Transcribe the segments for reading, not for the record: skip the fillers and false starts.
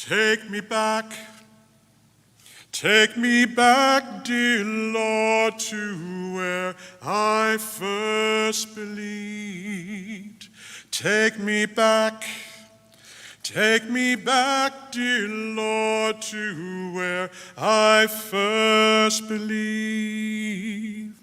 Take me back, dear Lord, to where I first believed. Take me back, dear Lord, to where I first believed.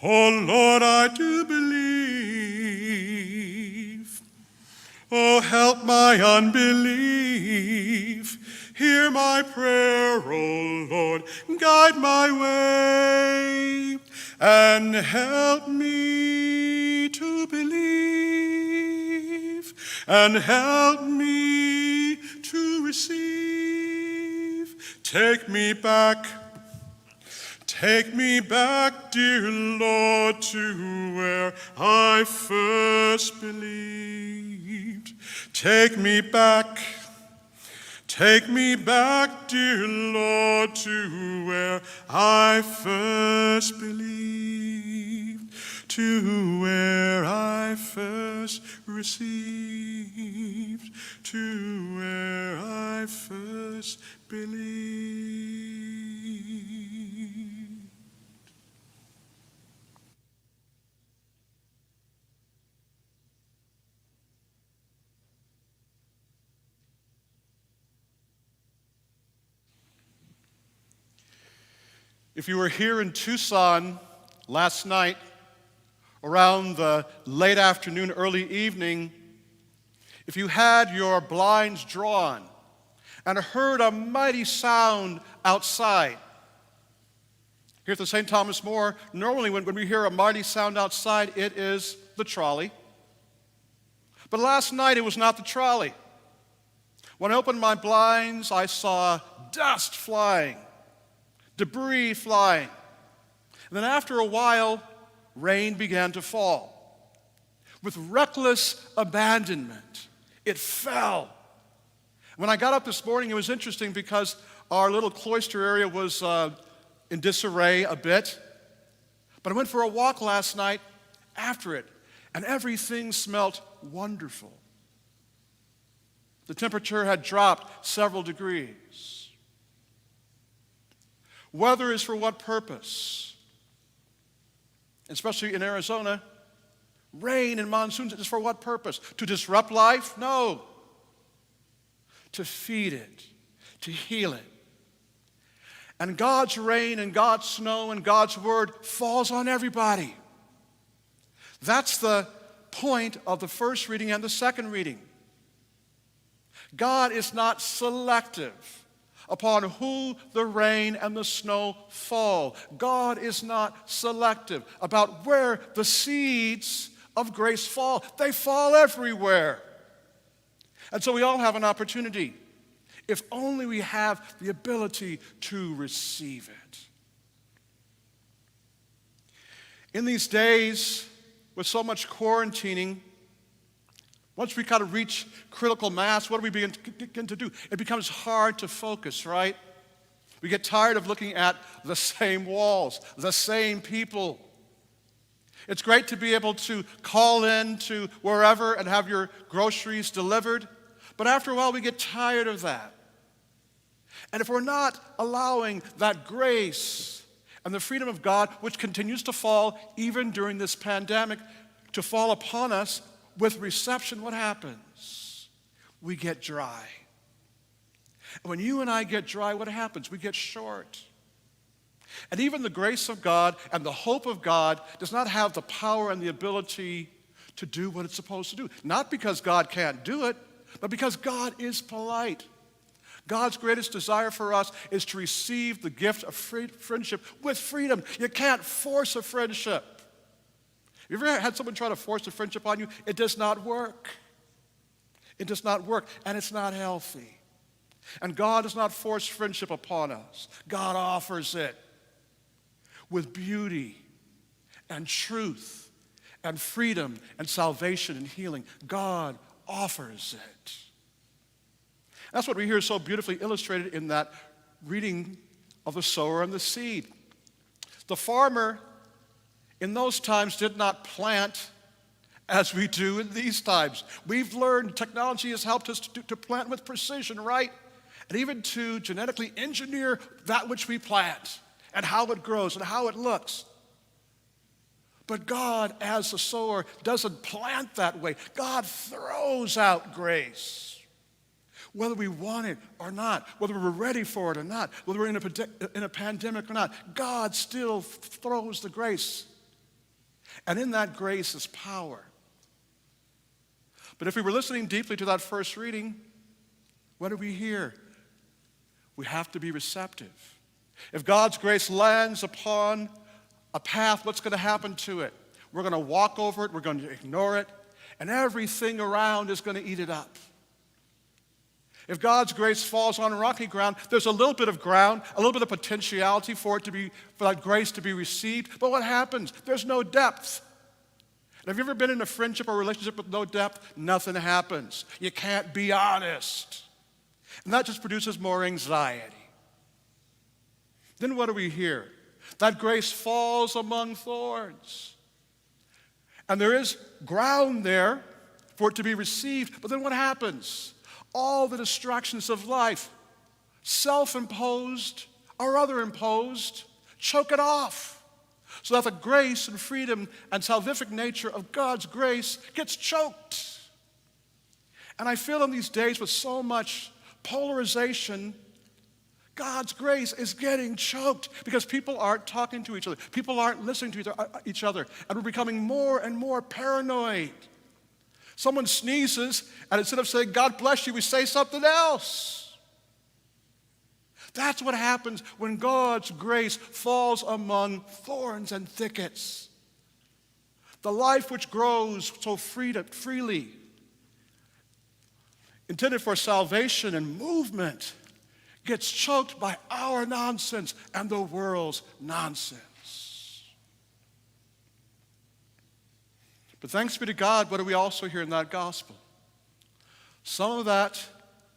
Oh Lord, I do believe. Oh, help my unbelief. Hear my prayer, O Lord. Guide my way and help me to believe and help me to receive. Take me back, dear Lord, to where I first believed. Take me back, dear Lord, to where I first believed, to where I first received, to where I first believed. If you were here in Tucson last night, around the late afternoon, early evening, if you had your blinds drawn and heard a mighty sound outside. Here at the St. Thomas More, normally when we hear a mighty sound outside, it is the trolley. But last night it was not the trolley. When I opened my blinds, I saw dust flying, debris flying. And then after a while, rain began to fall. With reckless abandonment, it fell. When I got up this morning, it was interesting because our little cloister area was in disarray a bit. But I went for a walk last night after it, and everything smelt wonderful. The temperature had dropped several degrees. Weather is for what purpose? Especially in Arizona, rain and monsoons is for what purpose? To disrupt life? No. To feed it, to heal it. And God's rain and God's snow and God's word falls on everybody. That's the point of the first reading and the second reading. God is not selective upon who the rain and the snow fall. God is not selective about where the seeds of grace fall. They fall everywhere. And so we all have an opportunity, if only we have the ability to receive it. In these days, with so much quarantining, once we kind of reach critical mass, what do we begin to do? It becomes hard to focus, right? We get tired of looking at the same walls, the same people. It's great to be able to call in to wherever and have your groceries delivered, but after a while we get tired of that. And if we're not allowing that grace and the freedom of God, which continues to fall even during this pandemic, to fall upon us with reception, what happens? We get dry. And when you and I get dry, what happens? We get short. And even the grace of God and the hope of God does not have the power and the ability to do what it's supposed to do. Not because God can't do it, but because God is polite. God's greatest desire for us is to receive the gift of friendship with freedom. You can't force a friendship. You ever had someone try to force a friendship on you? It does not work. It does not work, and it's not healthy. And God does not force friendship upon us. God offers it with beauty and truth and freedom and salvation and healing. God offers it. That's what we hear so beautifully illustrated in that reading of the sower and the seed. The farmer in those times did not plant as we do in these times. We've learned, technology has helped us to plant with precision, right? and even to genetically engineer that which we plant and how it grows and how it looks. But God, as the sower, doesn't plant that way. God throws out grace. Whether we want it or not, whether we're ready for it or not, whether we're in a pandemic or not, God still throws the grace. And in that grace is power. But if we were listening deeply to that first reading, what do we hear? We have to be receptive. If God's grace lands upon a path, what's going to happen to it? We're going to walk over it, we're going to ignore it, and everything around is going to eat it up. If God's grace falls on rocky ground, there's a little bit of ground, a little bit of potentiality for that grace to be received. But what happens? There's no depth. And have you ever been in a friendship or relationship with no depth? Nothing happens. You can't be honest. And that just produces more anxiety. Then what do we hear? That grace falls among thorns. And there is ground there for it to be received. But then what happens? All the distractions of life, self-imposed or other-imposed, choke it off. So that the grace and freedom and salvific nature of God's grace gets choked. And I feel in these days with so much polarization, God's grace is getting choked because people aren't talking to each other. People aren't listening to each other. And we're becoming more and more paranoid. Someone sneezes, and instead of saying, God bless you, we say something else. That's what happens when God's grace falls among thorns and thickets. The life which grows so freely, intended for salvation and movement, gets choked by our nonsense and the world's nonsense. But thanks be to God, what do we also hear in that gospel? Some of that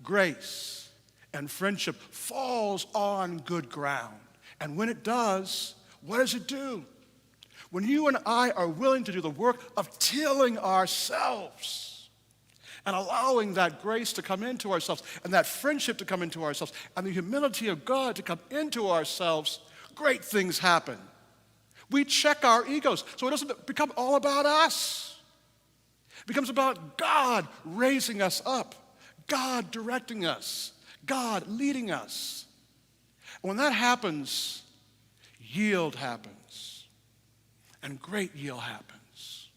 grace and friendship falls on good ground. And when it does, what does it do? When you and I are willing to do the work of tilling ourselves and allowing that grace to come into ourselves and that friendship to come into ourselves and the humility of God to come into ourselves, great things happen. We check our egos so it doesn't become all about us. It becomes about God raising us up, God directing us, God leading us. And when that happens, yield happens, and great yield happens.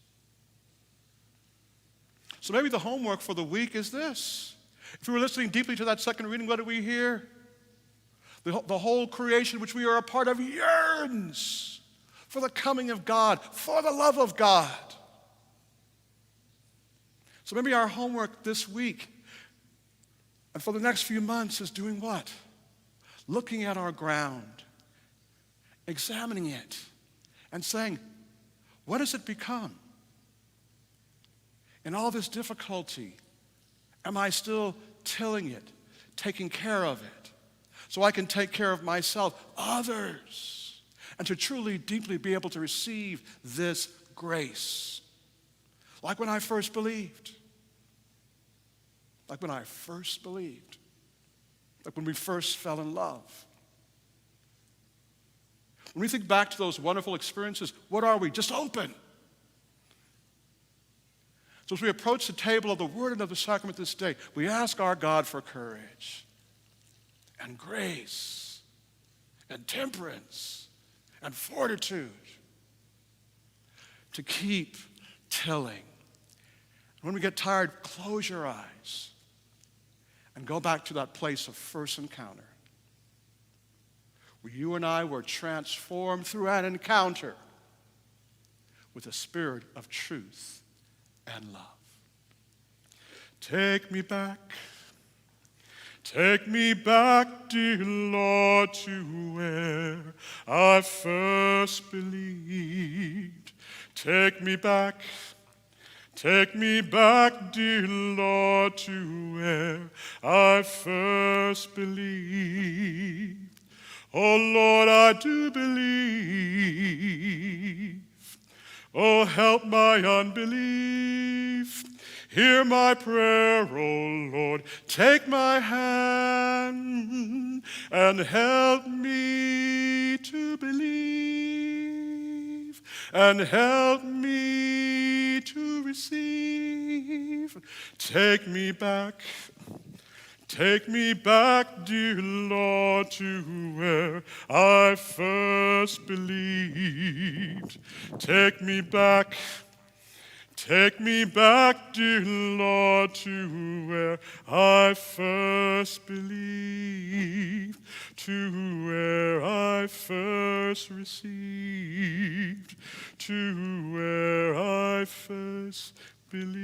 So maybe the homework for the week is this. If we were listening deeply to that second reading, what do we hear? The whole creation which we are a part of yearns for the coming of God, for the love of God. So maybe our homework this week and for the next few months is doing what? Looking at our ground, examining it, and saying, what has it become? In all this difficulty, am I still tilling it, taking care of it, so I can take care of myself, others, and to truly, deeply be able to receive this grace? Like when I first believed. Like when I first believed. Like when we first fell in love. When we think back to those wonderful experiences, what are we? Just open. So as we approach the table of the Word and of the Sacrament this day, we ask our God for courage and grace and temperance and fortitude to keep tilling. When we get tired, close your eyes and go back to that place of first encounter where you and I were transformed through an encounter with a spirit of truth and love. Take me back, dear Lord, to where I first believed. Take me back, dear Lord, to where I first believed. Oh Lord, I do believe. Oh, help my unbelief. Hear my prayer, O Lord. Take my hand and help me to believe, and help me to receive. Take me back, dear Lord, to where I first believed. Take me back, dear Lord, to where I first believed, to where I first received, to where I first believed.